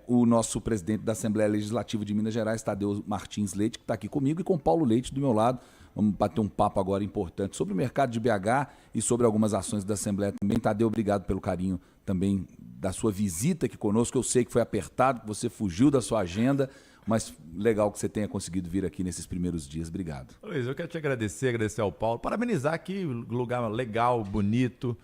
o nosso presidente da Assembleia Legislativa de Minas Gerais, Tadeu Martins Leite, que está aqui comigo, e com Paulo Leite do meu lado. Vamos bater um papo agora importante sobre o mercado de BH e sobre algumas ações da Assembleia também. Tadeu, obrigado pelo carinho também da sua visita aqui conosco. Eu sei que foi apertado, que você fugiu da sua agenda, mas legal que você tenha conseguido vir aqui nesses primeiros dias. Obrigado. Luiz, eu quero te agradecer ao Paulo, parabenizar aqui, lugar legal, bonito.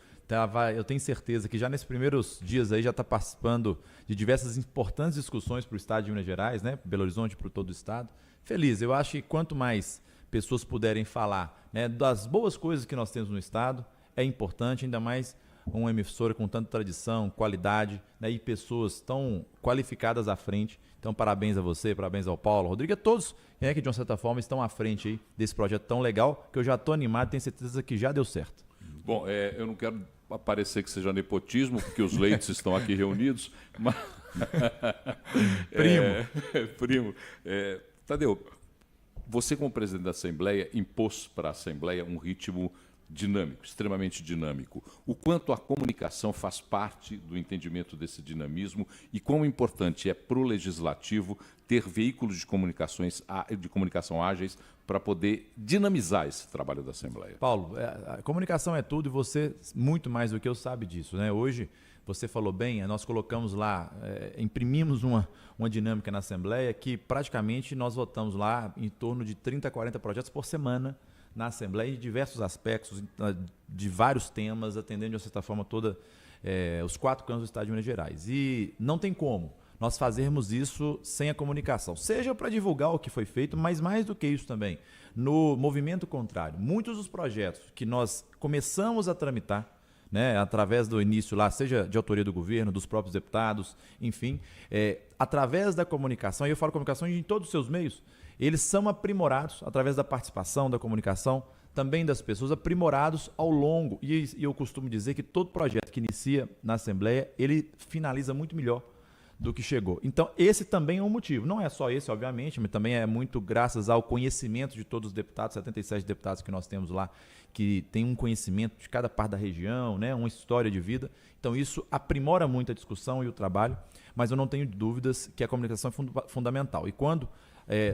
Eu tenho certeza que já nesses primeiros dias aí já está participando de diversas importantes discussões para o estado de Minas Gerais, né? Belo Horizonte, para todo o estado. Feliz, eu acho que quanto mais pessoas puderem falar, né, das boas coisas que nós temos no estado, é importante, ainda mais uma emissora com tanta tradição, qualidade, né, e pessoas tão qualificadas à frente. Então, parabéns a você, parabéns ao Paulo, Rodrigo, a todos, né, que de uma certa forma estão à frente aí desse projeto tão legal, que eu já estou animado, tenho certeza que já deu certo. Bom, eu não quero parecer que seja nepotismo, porque os Leites estão aqui reunidos, mas... Primo. Tadeu, você como presidente da Assembleia impôs para a Assembleia um ritmo dinâmico, extremamente dinâmico. O quanto a comunicação faz parte do entendimento desse dinamismo e quão importante é para o Legislativo ter veículos de comunicação ágeis para poder dinamizar esse trabalho da Assembleia. Paulo, a comunicação é tudo e você, muito mais do que eu, sabe disso, né? Hoje, você falou bem, nós colocamos lá, imprimimos uma dinâmica na Assembleia que praticamente nós votamos lá em torno de 30 a 40 projetos por semana na Assembleia, em diversos aspectos, de vários temas, atendendo de uma certa forma toda os 4 cantos do estado de Minas Gerais. E não tem como nós fazermos isso sem a comunicação, seja para divulgar o que foi feito, mas mais do que isso também, no movimento contrário. Muitos dos projetos que nós começamos a tramitar, né, através do início lá, seja de autoria do governo, dos próprios deputados, enfim, através da comunicação, e eu falo comunicação em todos os seus meios, eles são aprimorados através da participação, da comunicação, também das pessoas, aprimorados ao longo. E eu costumo dizer que todo projeto que inicia na Assembleia, ele finaliza muito melhor do que chegou. Então, esse também é um motivo. Não é só esse, obviamente, mas também é muito graças ao conhecimento de todos os deputados, 77 deputados que nós temos lá, que tem um conhecimento de cada parte da região, né, uma história de vida. Então, isso aprimora muito a discussão e o trabalho, mas eu não tenho dúvidas que a comunicação é fundamental. E quando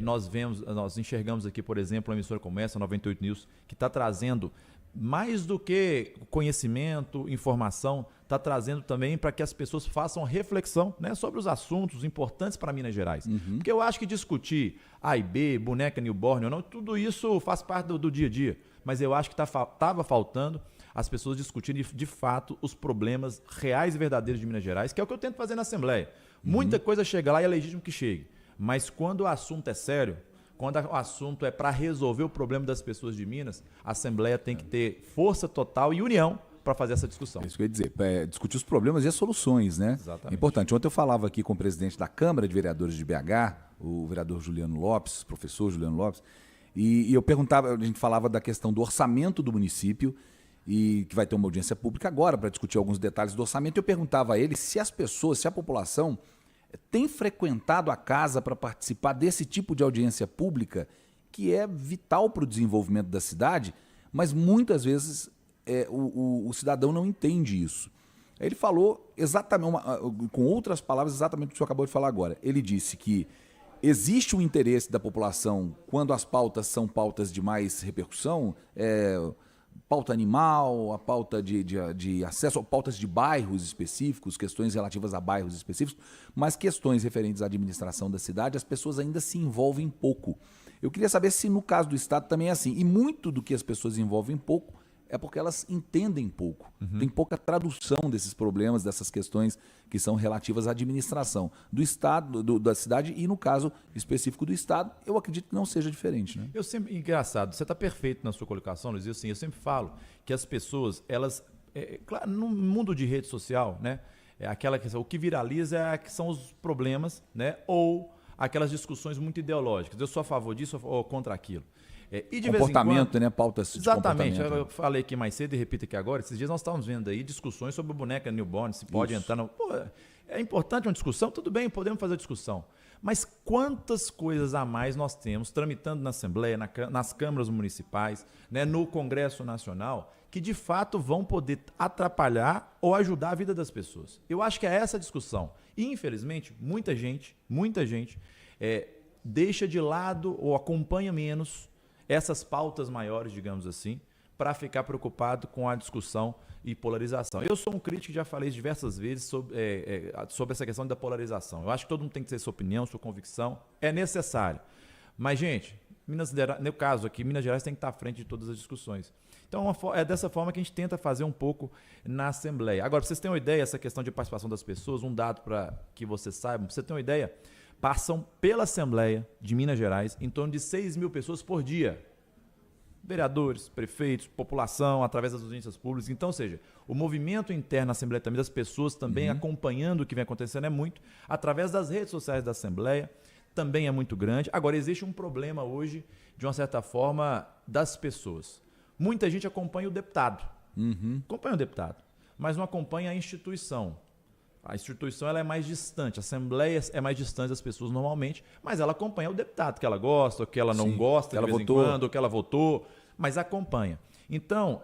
nós enxergamos aqui, por exemplo, uma emissora como essa, 98 News, que está trazendo mais do que conhecimento, informação, está trazendo também para que as pessoas façam reflexão, né, sobre os assuntos importantes para Minas Gerais. Porque eu acho que discutir A e B, boneca newborn ou não, tudo isso faz parte do dia a dia. Mas eu acho que estava faltando as pessoas discutirem de fato os problemas reais e verdadeiros de Minas Gerais, que é o que eu tento fazer na Assembleia. Muita coisa chega lá e é legítimo que chegue. Mas quando o assunto é sério, quando o assunto é para resolver o problema das pessoas de Minas, a Assembleia tem que ter força total e união para fazer essa discussão. É isso que eu ia dizer, discutir os problemas e as soluções, né? Exatamente. É importante. Ontem eu falava aqui com o presidente da Câmara de Vereadores de BH, o vereador Juliano Lopes, professor Juliano Lopes, e eu perguntava, a gente falava da questão do orçamento do município, e que vai ter uma audiência pública agora para discutir alguns detalhes do orçamento. Eu perguntava a ele se as pessoas, se a população tem frequentado a casa para participar desse tipo de audiência pública, que é vital para o desenvolvimento da cidade, mas muitas vezes o cidadão não entende isso. Ele falou exatamente, com outras palavras, exatamente o que o senhor acabou de falar agora. Ele disse que existe um interesse da população quando as pautas são pautas de mais repercussão, pauta animal, a pauta de acesso, pautas de bairros específicos, questões relativas a bairros específicos, mas questões referentes à administração da cidade, as pessoas ainda se envolvem pouco. Eu queria saber se no caso do Estado também é assim. E muito do que as pessoas envolvem pouco é porque elas entendem pouco. Tem pouca tradução desses problemas, dessas questões que são relativas à administração do Estado, da cidade e, no caso específico do Estado, eu acredito que não seja diferente, né? Engraçado, você está perfeito na sua colocação, Luiz, assim, eu sempre falo que as pessoas, elas, claro, no mundo de rede social, né, aquela questão, o que viraliza são os problemas, né, ou aquelas discussões muito ideológicas, eu sou a favor disso ou contra aquilo. E de comportamento, vez em quando, né? Pautas de exatamente, comportamento. eu falei aqui mais cedo e repito aqui agora, esses dias nós estávamos vendo aí discussões sobre a boneca newborn, se pode entrar no... Pô, é importante uma discussão? Tudo bem, podemos fazer discussão. Mas quantas coisas a mais nós temos tramitando na Assembleia, nas câmaras municipais, né, no Congresso Nacional, que de fato vão poder atrapalhar ou ajudar a vida das pessoas. Eu acho que é essa discussão. E, infelizmente, muita gente deixa de lado ou acompanha menos essas pautas maiores, digamos assim, para ficar preocupado com a discussão e polarização. Eu sou um crítico, já falei diversas vezes sobre essa questão da polarização. Eu acho que todo mundo tem que ter sua opinião, sua convicção, é necessário. Mas, gente, no caso aqui, Minas Gerais tem que estar à frente de todas as discussões. Então, é dessa forma que a gente tenta fazer um pouco na Assembleia. Agora, para vocês terem uma ideia, essa questão de participação das pessoas, um dado para que vocês saibam, para você ter uma ideia, passam pela Assembleia de Minas Gerais em torno de 6 mil pessoas por dia. Vereadores, prefeitos, população, através das audiências públicas. Então, ou seja, o movimento interno na Assembleia também, das pessoas também acompanhando o que vem acontecendo é muito. Através das redes sociais da Assembleia, também é muito grande. Agora, existe um problema hoje, de uma certa forma, das pessoas. Muita gente acompanha o deputado. Acompanha o deputado, mas não acompanha a instituição. A instituição ela é mais distante, a Assembleia é mais distante das pessoas normalmente, mas ela acompanha o deputado, que ela gosta, ou que ela não gosta de vez em quando, ou que ela votou, mas acompanha. Então,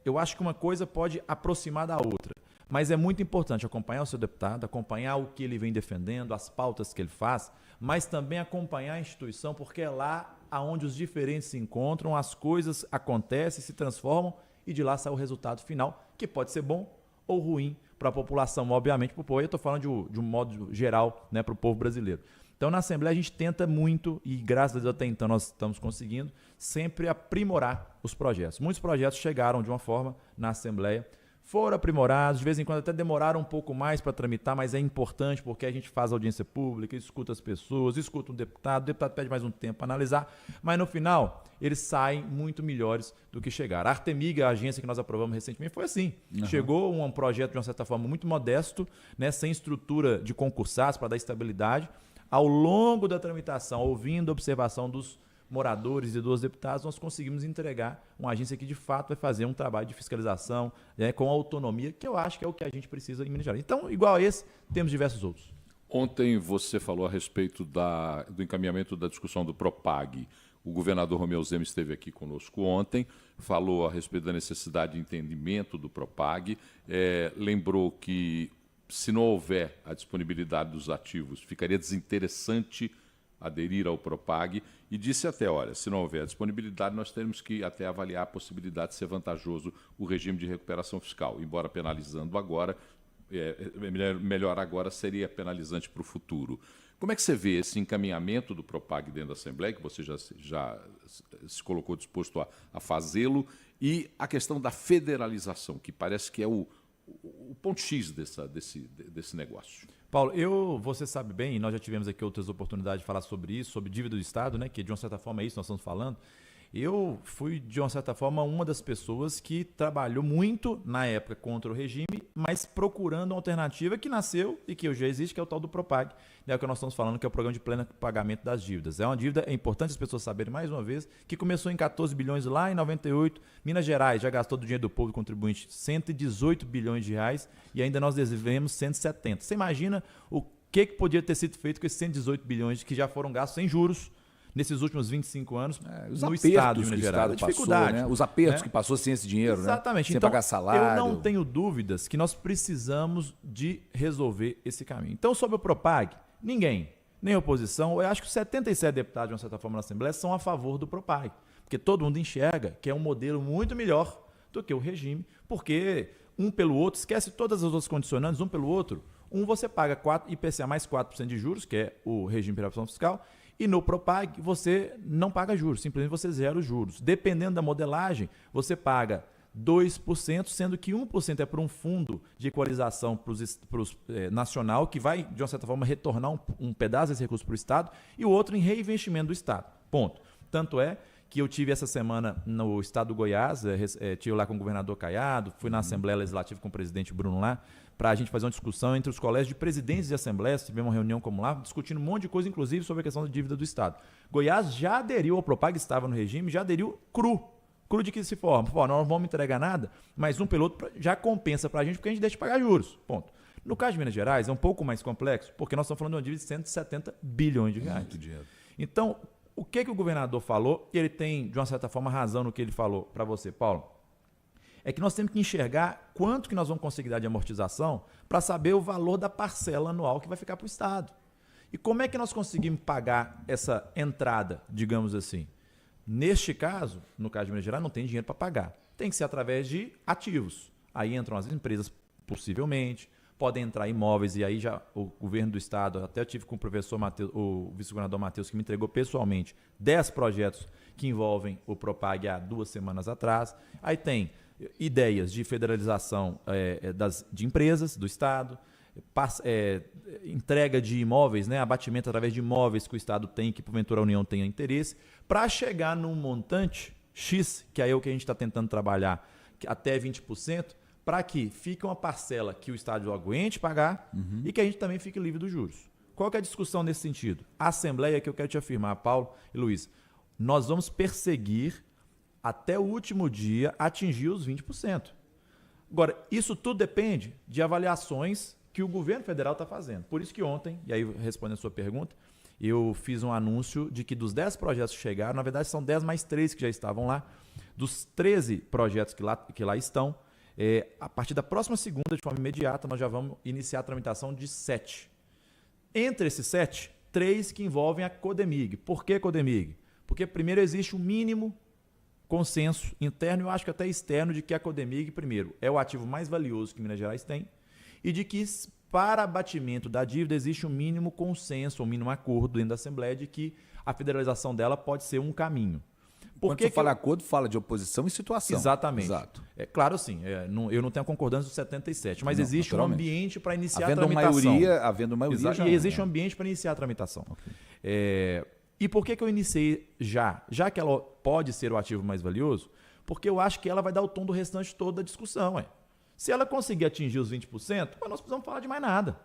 eu acho que uma coisa pode aproximar da outra, mas é muito importante acompanhar o seu deputado, acompanhar o que ele vem defendendo, as pautas que ele faz, mas também acompanhar a instituição, porque é lá onde os diferentes se encontram, as coisas acontecem, se transformam e de lá sai o resultado final, que pode ser bom ou ruim para a população, obviamente, para o povo. Eu estou falando de um modo geral, né, para o povo brasileiro. Então, na Assembleia, a gente tenta muito, e graças a Deus até então nós estamos conseguindo, sempre aprimorar os projetos. Muitos projetos chegaram de uma forma na Assembleia, foram aprimorados, de vez em quando até demoraram um pouco mais para tramitar, mas é importante porque a gente faz audiência pública, escuta as pessoas, escuta o deputado pede mais um tempo para analisar, mas no final eles saem muito melhores do que chegaram. A Artemiga, a agência que nós aprovamos recentemente, foi assim. Chegou um projeto de uma certa forma muito modesto, né, sem estrutura de concursados para dar estabilidade. Ao longo da tramitação, ouvindo a observação dos moradores e dos deputados, nós conseguimos entregar uma agência que de fato vai fazer um trabalho de fiscalização, né, com autonomia, que eu acho que é o que a gente precisa em Minas Gerais. Então, igual a esse, temos diversos outros. Ontem você falou a respeito do encaminhamento da discussão do Propag. O governador Romeu Zema esteve aqui conosco ontem, falou a respeito da necessidade de entendimento do Propag, lembrou que se não houver a disponibilidade dos ativos, ficaria desinteressante aderir ao Propag, e disse até, olha, se não houver disponibilidade, nós teremos que até avaliar a possibilidade de ser vantajoso o regime de recuperação fiscal, embora penalizando agora, melhor agora seria penalizante para o futuro. Como é que você vê esse encaminhamento do Propag dentro da Assembleia, que você já se colocou disposto a fazê-lo, e a questão da federalização, que parece que é o ponto X desse negócio? Paulo, você sabe bem, e nós já tivemos aqui outras oportunidades de falar sobre isso, sobre dívida do Estado, né, que de uma certa forma é isso que nós estamos falando. Eu fui, de uma certa forma, uma das pessoas que trabalhou muito na época contra o regime, mas procurando uma alternativa que nasceu e que hoje já existe, que é o tal do Propag, é o que nós estamos falando, que é o programa de pleno pagamento das dívidas. É uma dívida, é importante as pessoas saberem mais uma vez, que começou em 14 bilhões lá em 98, Minas Gerais já gastou do dinheiro do povo contribuinte 118 bilhões de reais e ainda nós devemos 170. Você imagina o que podia ter sido feito com esses 118 bilhões que já foram gastos sem juros nesses últimos 25 anos no Estado de Minas Gerais. A dificuldade, passou, né? Os apertos que passou sem esse dinheiro, exatamente. Né? Sem então, pagar salário. Eu não tenho dúvidas que nós precisamos de resolver esse caminho. Então, sobre o Propag, ninguém, nem a oposição, eu acho que 77 deputados, de uma certa forma, na Assembleia, são a favor do Propag, porque todo mundo enxerga que é um modelo muito melhor do que o regime, porque um pelo outro, esquece todas as outras condicionantes, um pelo outro, você paga IPCA mais 4% de juros, que é o regime de recuperação fiscal, e no Propag você não paga juros, simplesmente você zera os juros. Dependendo da modelagem, você paga 2%, sendo que 1% é para um fundo de equalização nacional, que vai, de uma certa forma, retornar um pedaço desse recurso para o Estado, e o outro em reinvestimento do Estado. Ponto. Tanto é que eu tive essa semana no estado do Goiás, estive lá com o governador Caiado, fui na Assembleia Legislativa com o presidente Bruno lá, para a gente fazer uma discussão entre os colégios de presidentes de assembleias, tivemos uma reunião como lá, discutindo um monte de coisa, inclusive sobre a questão da dívida do Estado. Goiás já aderiu ao Propag, estava no regime, já aderiu cru de que se forma. Pô, nós não vamos entregar nada, mas um pelo outro já compensa para a gente, porque a gente deixa de pagar juros. Ponto. No caso de Minas Gerais, é um pouco mais complexo, porque nós estamos falando de uma dívida de 170 bilhões de reais. Muito dinheiro. Então, o que o governador falou, e ele tem, de uma certa forma, razão no que ele falou para você, Paulo, é que nós temos que enxergar quanto que nós vamos conseguir dar de amortização para saber o valor da parcela anual que vai ficar para o Estado. E como é que nós conseguimos pagar essa entrada, digamos assim? Neste caso, no caso de Minas Gerais, não tem dinheiro para pagar. Tem que ser através de ativos. Aí entram as empresas, possivelmente, podem entrar imóveis, e aí já o governo do Estado, até eu tive com o professor Mateus, o vice-governador Matheus, que me entregou pessoalmente 10 projetos que envolvem o Propag há 2 semanas atrás. Aí tem ideias de federalização de empresas do Estado, entrega de imóveis, né, abatimento através de imóveis que o Estado tem, que porventura a União tenha interesse, para chegar num montante X, que é o que a gente está tentando trabalhar, até 20%, para que fique uma parcela que o Estado aguente pagar e que a gente também fique livre dos juros. Qual que é a discussão nesse sentido? A Assembleia, que eu quero te afirmar, Paulo e Luiz, nós vamos perseguir até o último dia atingir os 20%. Agora, isso tudo depende de avaliações que o governo federal está fazendo. Por isso que ontem, e aí respondendo a sua pergunta, eu fiz um anúncio de que dos 10 projetos que chegaram, na verdade são 10 mais 3 que já estavam lá, dos 13 projetos que lá estão, a partir da próxima segunda, de forma imediata, nós já vamos iniciar a tramitação de 7. Entre esses 7, 3 que envolvem a Codemig. Por que Codemig? Porque primeiro existe um mínimo consenso interno, e eu acho que até externo, de que a Codemig, primeiro, é o ativo mais valioso que Minas Gerais tem, e de que para abatimento da dívida existe um mínimo consenso, um mínimo acordo dentro da Assembleia de que a federalização dela pode ser um caminho. Quando você fala acordo, fala de oposição e situação. Exatamente. Exato. Claro, sim. Eu não tenho a concordância do 77, mas existe um ambiente para iniciar a tramitação. Havendo maioria já, e existe um ambiente para iniciar a tramitação. Okay. E por que eu iniciei já? Já que ela pode ser o ativo mais valioso, porque eu acho que ela vai dar o tom do restante todo da discussão. Se ela conseguir atingir os 20%, nós precisamos falar de mais nada.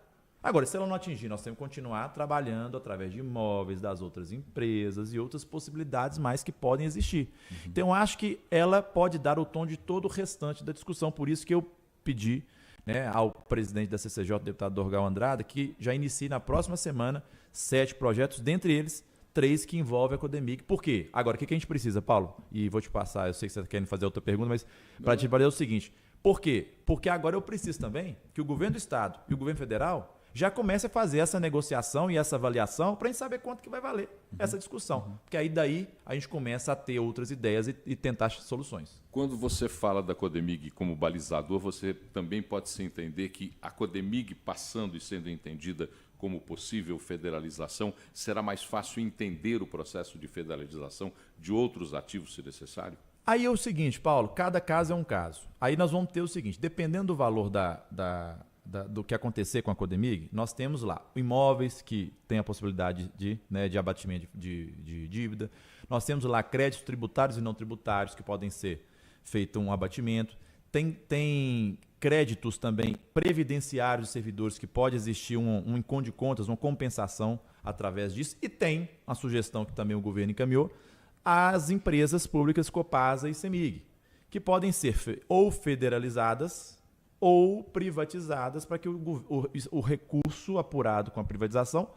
Agora, se ela não atingir, nós temos que continuar trabalhando através de imóveis, das outras empresas e outras possibilidades mais que podem existir. Então, eu acho que ela pode dar o tom de todo o restante da discussão. Por isso que eu pedi, né, ao presidente da CCJ, deputado Dorgal Andrada, que já inicie na próxima semana 7 projetos, dentre eles 3 que envolvem a Codemig. Por quê? Agora, o que a gente precisa, Paulo? E vou te passar, eu sei que você está querendo fazer outra pergunta, mas para te fazer o seguinte. Por quê? Porque agora eu preciso também que o governo do Estado e o governo federal já comecem a fazer essa negociação e essa avaliação para a gente saber quanto que vai valer essa discussão. Porque aí daí a gente começa a ter outras ideias e tentar soluções. Quando você fala da Codemig como balizador, você também pode se entender que a Codemig passando e sendo entendida como possível federalização, será mais fácil entender o processo de federalização de outros ativos, se necessário? Aí é o seguinte, Paulo, cada caso é um caso. Aí nós vamos ter o seguinte, dependendo do valor do que acontecer com a Codemig, nós temos lá imóveis que têm a possibilidade de abatimento de dívida, nós temos lá créditos tributários e não tributários que podem ser feito um abatimento, tem créditos também previdenciários de servidores que pode existir um encontro de contas, uma compensação através disso, e tem a sugestão que também o governo encaminhou, as empresas públicas Copasa e Semig, que podem ser ou federalizadas ou privatizadas para que o recurso apurado com a privatização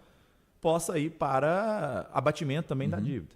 possa ir para abatimento também da dívida.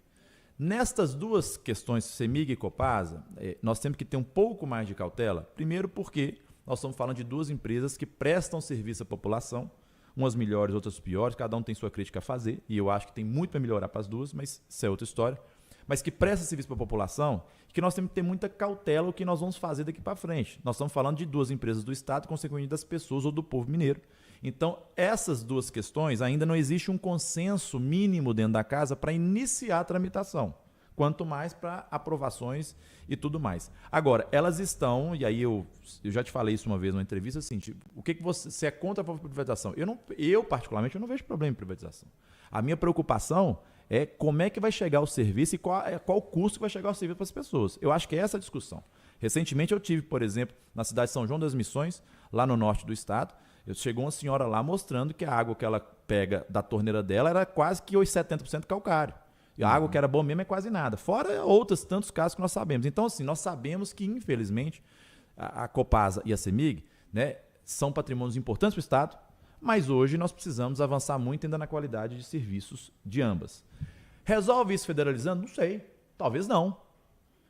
Nestas duas questões, Semig e Copasa, nós temos que ter um pouco mais de cautela. Primeiro porque nós estamos falando de duas empresas que prestam serviço à população, umas melhores, outras piores, cada um tem sua crítica a fazer, e eu acho que tem muito para melhorar para as duas, mas isso é outra história. Mas que presta serviço para a população, que nós temos que ter muita cautela o que nós vamos fazer daqui para frente. Nós estamos falando de duas empresas do Estado, consequentemente das pessoas ou do povo mineiro. Então, essas duas questões, ainda não existe um consenso mínimo dentro da casa para iniciar a tramitação, quanto mais para aprovações e tudo mais. Agora, elas estão, e aí eu já te falei isso uma vez numa entrevista, assim, tipo, o que você é contra a privatização? Eu, particularmente, eu não vejo problema em privatização. A minha preocupação é como é que vai chegar o serviço e qual o custo que vai chegar o serviço para as pessoas. Eu acho que é essa a discussão. Recentemente eu tive, por exemplo, na cidade de São João das Missões, lá no norte do estado, chegou uma senhora lá mostrando que a água que ela pega da torneira dela era quase que 70% calcário. E a água que era boa mesmo é quase nada. Fora outros tantos casos que nós sabemos. Então, assim, nós sabemos que, infelizmente, a Copasa e a Semig, né, são patrimônios importantes para o Estado, mas hoje nós precisamos avançar muito ainda na qualidade de serviços de ambas. Resolve isso federalizando? Não sei. Talvez não.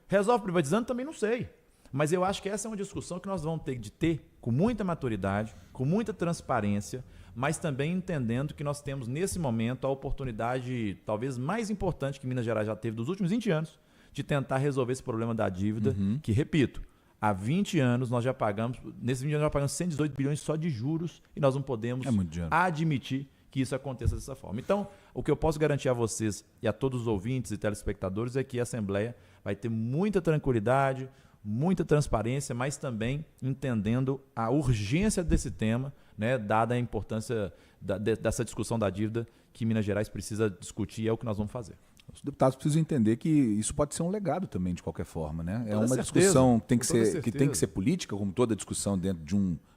Resolve privatizando? Também não sei. Mas eu acho que essa é uma discussão que nós vamos ter de ter com muita maturidade, com muita transparência, mas também entendendo que nós temos, nesse momento, a oportunidade talvez mais importante que Minas Gerais já teve dos últimos 20 anos, de tentar resolver esse problema da dívida, que, repito, há 20 anos nós já pagamos, nesses 20 anos nós já pagamos 118 bilhões só de juros e nós não podemos admitir que isso aconteça dessa forma. Então, o que eu posso garantir a vocês e a todos os ouvintes e telespectadores é que a Assembleia vai ter muita tranquilidade, muita transparência, mas também entendendo a urgência desse tema, né, dada a importância dessa discussão da dívida que Minas Gerais precisa discutir, e é o que nós vamos fazer. Os deputados precisam entender que isso pode ser um legado também, de qualquer forma, né? É uma certeza, discussão que com tem que ser política, como toda discussão dentro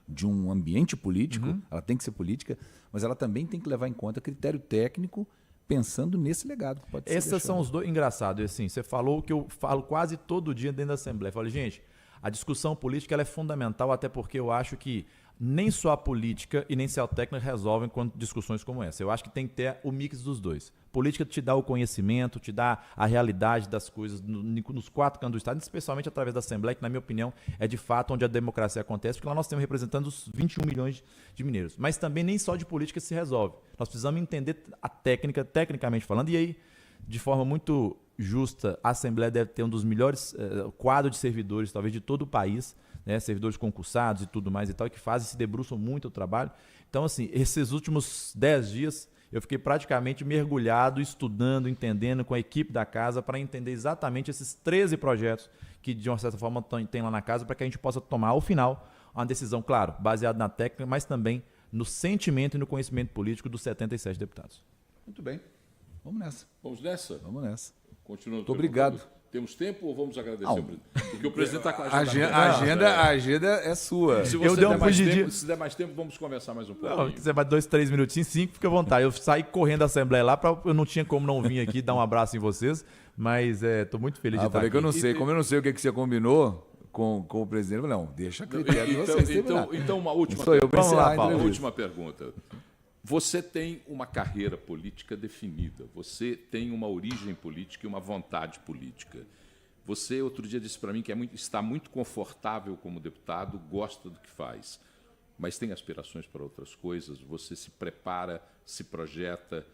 de um ambiente político, ela tem que ser política, mas ela também tem que levar em conta critério técnico, pensando nesse legado que pode ser Esses deixado. são os dois. Engraçado, assim, você falou o que eu falo quase todo dia dentro da Assembleia. Eu falei, gente, a discussão política ela é fundamental, até porque eu acho que nem só a política e nem só a técnica resolvem com discussões como essa. Eu acho que tem que ter o mix dos dois. Política te dá o conhecimento, te dá a realidade das coisas nos 4 cantos do Estado, especialmente através da Assembleia, que, na minha opinião, é de fato onde a democracia acontece, porque lá nós temos representando os 21 milhões de mineiros. Mas também nem só de política se resolve. Nós precisamos entender a técnica, tecnicamente falando, e aí, de forma muito justa, a Assembleia deve ter um dos melhores quadros de servidores, talvez, de todo o país, né, servidores concursados e tudo mais e tal, que fazem, se debruçam muito o trabalho. Então, assim, esses últimos 10 dias, eu fiquei praticamente mergulhado, estudando, entendendo com a equipe da casa para entender exatamente esses 13 projetos que, de uma certa forma, tem lá na casa, para que a gente possa tomar, ao final, uma decisão, claro, baseada na técnica, mas também no sentimento e no conhecimento político dos 77 deputados. Muito bem. Vamos nessa. Vamos nessa? Vamos nessa. Continuando. Muito obrigado. Temos tempo ou vamos agradecer ao presidente? Porque o presidente está com a a agenda é sua. Se Eu você dei der um mais fugidinho. tempo, se der mais tempo, vamos conversar mais um pouco. Não, se quiser mais 2, 3 minutinhos, 5, fica à vontade. Eu saí correndo da Assembleia lá, eu não tinha como não vir aqui dar um abraço em vocês, mas estou muito feliz de estar Falei aqui. que eu não sei. Como eu não sei o que você combinou com o presidente, eu falei, não, deixa a critério de vocês terminar. Então, uma última Sou eu para Vamos lá, encerrar a Paulo. Uma entrevista. última pergunta. Você tem uma carreira política definida, você tem uma origem política e uma vontade política. Você, outro dia, disse para mim que está muito confortável como deputado, gosta do que faz, mas tem aspirações para outras coisas, você se prepara, se projeta,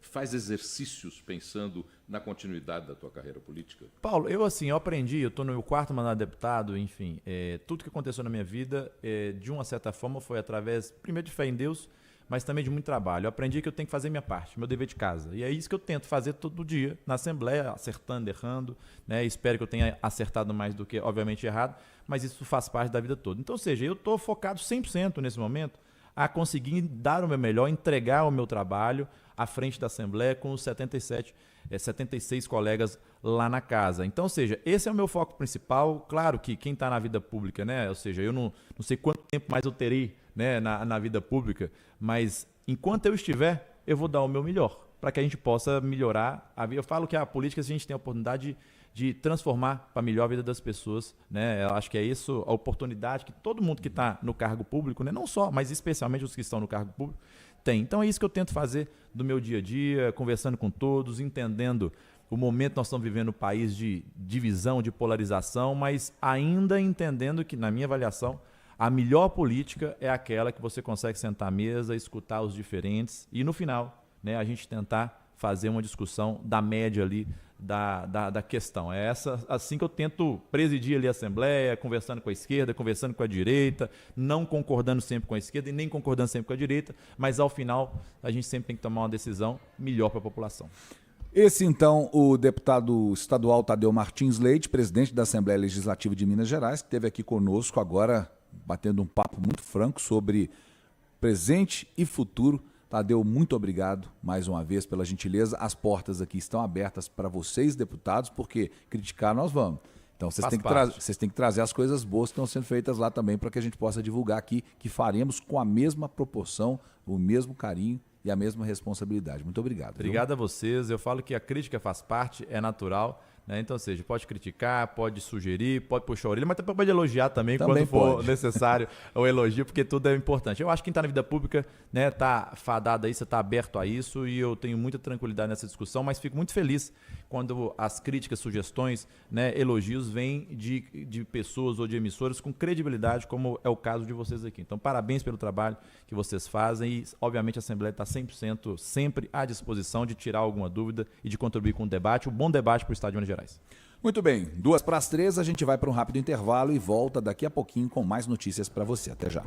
faz exercícios pensando na continuidade da tua carreira política? Paulo, eu aprendi, eu estou no meu 4º mandato de deputado, enfim, tudo que aconteceu na minha vida, de uma certa forma, foi através, primeiro, de fé em Deus, mas também de muito trabalho. Eu aprendi que eu tenho que fazer minha parte, meu dever de casa. E é isso que eu tento fazer todo dia, na Assembleia, acertando, errando, né? Espero que eu tenha acertado mais do que, obviamente, errado, mas isso faz parte da vida toda. Então, ou seja, eu estou focado 100% nesse momento a conseguir dar o meu melhor, entregar o meu trabalho à frente da Assembleia com os 76 colegas lá na casa. Então, ou seja, esse é o meu foco principal. Claro que quem está na vida pública, né? Ou seja, eu não sei quanto tempo mais eu terei, né, na vida pública, mas enquanto eu estiver, eu vou dar o meu melhor para que a gente possa melhorar a vida. Eu falo que a política, se a gente tem a oportunidade de transformar para melhor a vida das pessoas, né? Eu acho que é isso a oportunidade que todo mundo que está no cargo público, né? Não só, mas especialmente os que estão no cargo público, tem. Então é isso que eu tento fazer do meu dia a dia, conversando com todos, entendendo o momento que nós estamos vivendo no país de divisão, de polarização, mas ainda entendendo que, na minha avaliação, a melhor política é aquela que você consegue sentar à mesa, escutar os diferentes e, no final, né, a gente tentar fazer uma discussão da média ali da questão. É assim que eu tento presidir ali a Assembleia, conversando com a esquerda, conversando com a direita, não concordando sempre com a esquerda e nem concordando sempre com a direita, mas, ao final, a gente sempre tem que tomar uma decisão melhor para a população. Esse, então, o deputado estadual Tadeu Martins Leite, presidente da Assembleia Legislativa de Minas Gerais, que esteve aqui conosco agora, batendo um papo muito franco sobre presente e futuro. Tadeu, muito obrigado mais uma vez pela gentileza. As portas aqui estão abertas para vocês, deputados, porque criticar nós vamos. Então vocês têm que trazer as coisas boas que estão sendo feitas lá também para que a gente possa divulgar aqui, que faremos com a mesma proporção, o mesmo carinho e a mesma responsabilidade. Muito obrigado. Obrigado a vocês. Eu falo que a crítica faz parte, é natural. né? Então, ou seja, pode criticar, pode sugerir, pode puxar a orelha, mas pode elogiar também Também quando for pode. necessário o elogio, porque tudo é importante. Eu acho que quem está na vida pública, né, tá fadado a isso, está aberto a isso, e eu tenho muita tranquilidade nessa discussão, mas fico muito feliz quando as críticas, sugestões, né, elogios vêm de pessoas ou de emissoras com credibilidade, como é o caso de vocês aqui. Então, parabéns pelo trabalho que vocês fazem e, obviamente, a Assembleia está 100% sempre à disposição de tirar alguma dúvida e de contribuir com o debate, um bom debate para o Estado de Minas Gerais. Muito bem, 2 para as 3, a gente vai para um rápido intervalo e volta daqui a pouquinho com mais notícias para você. Até já.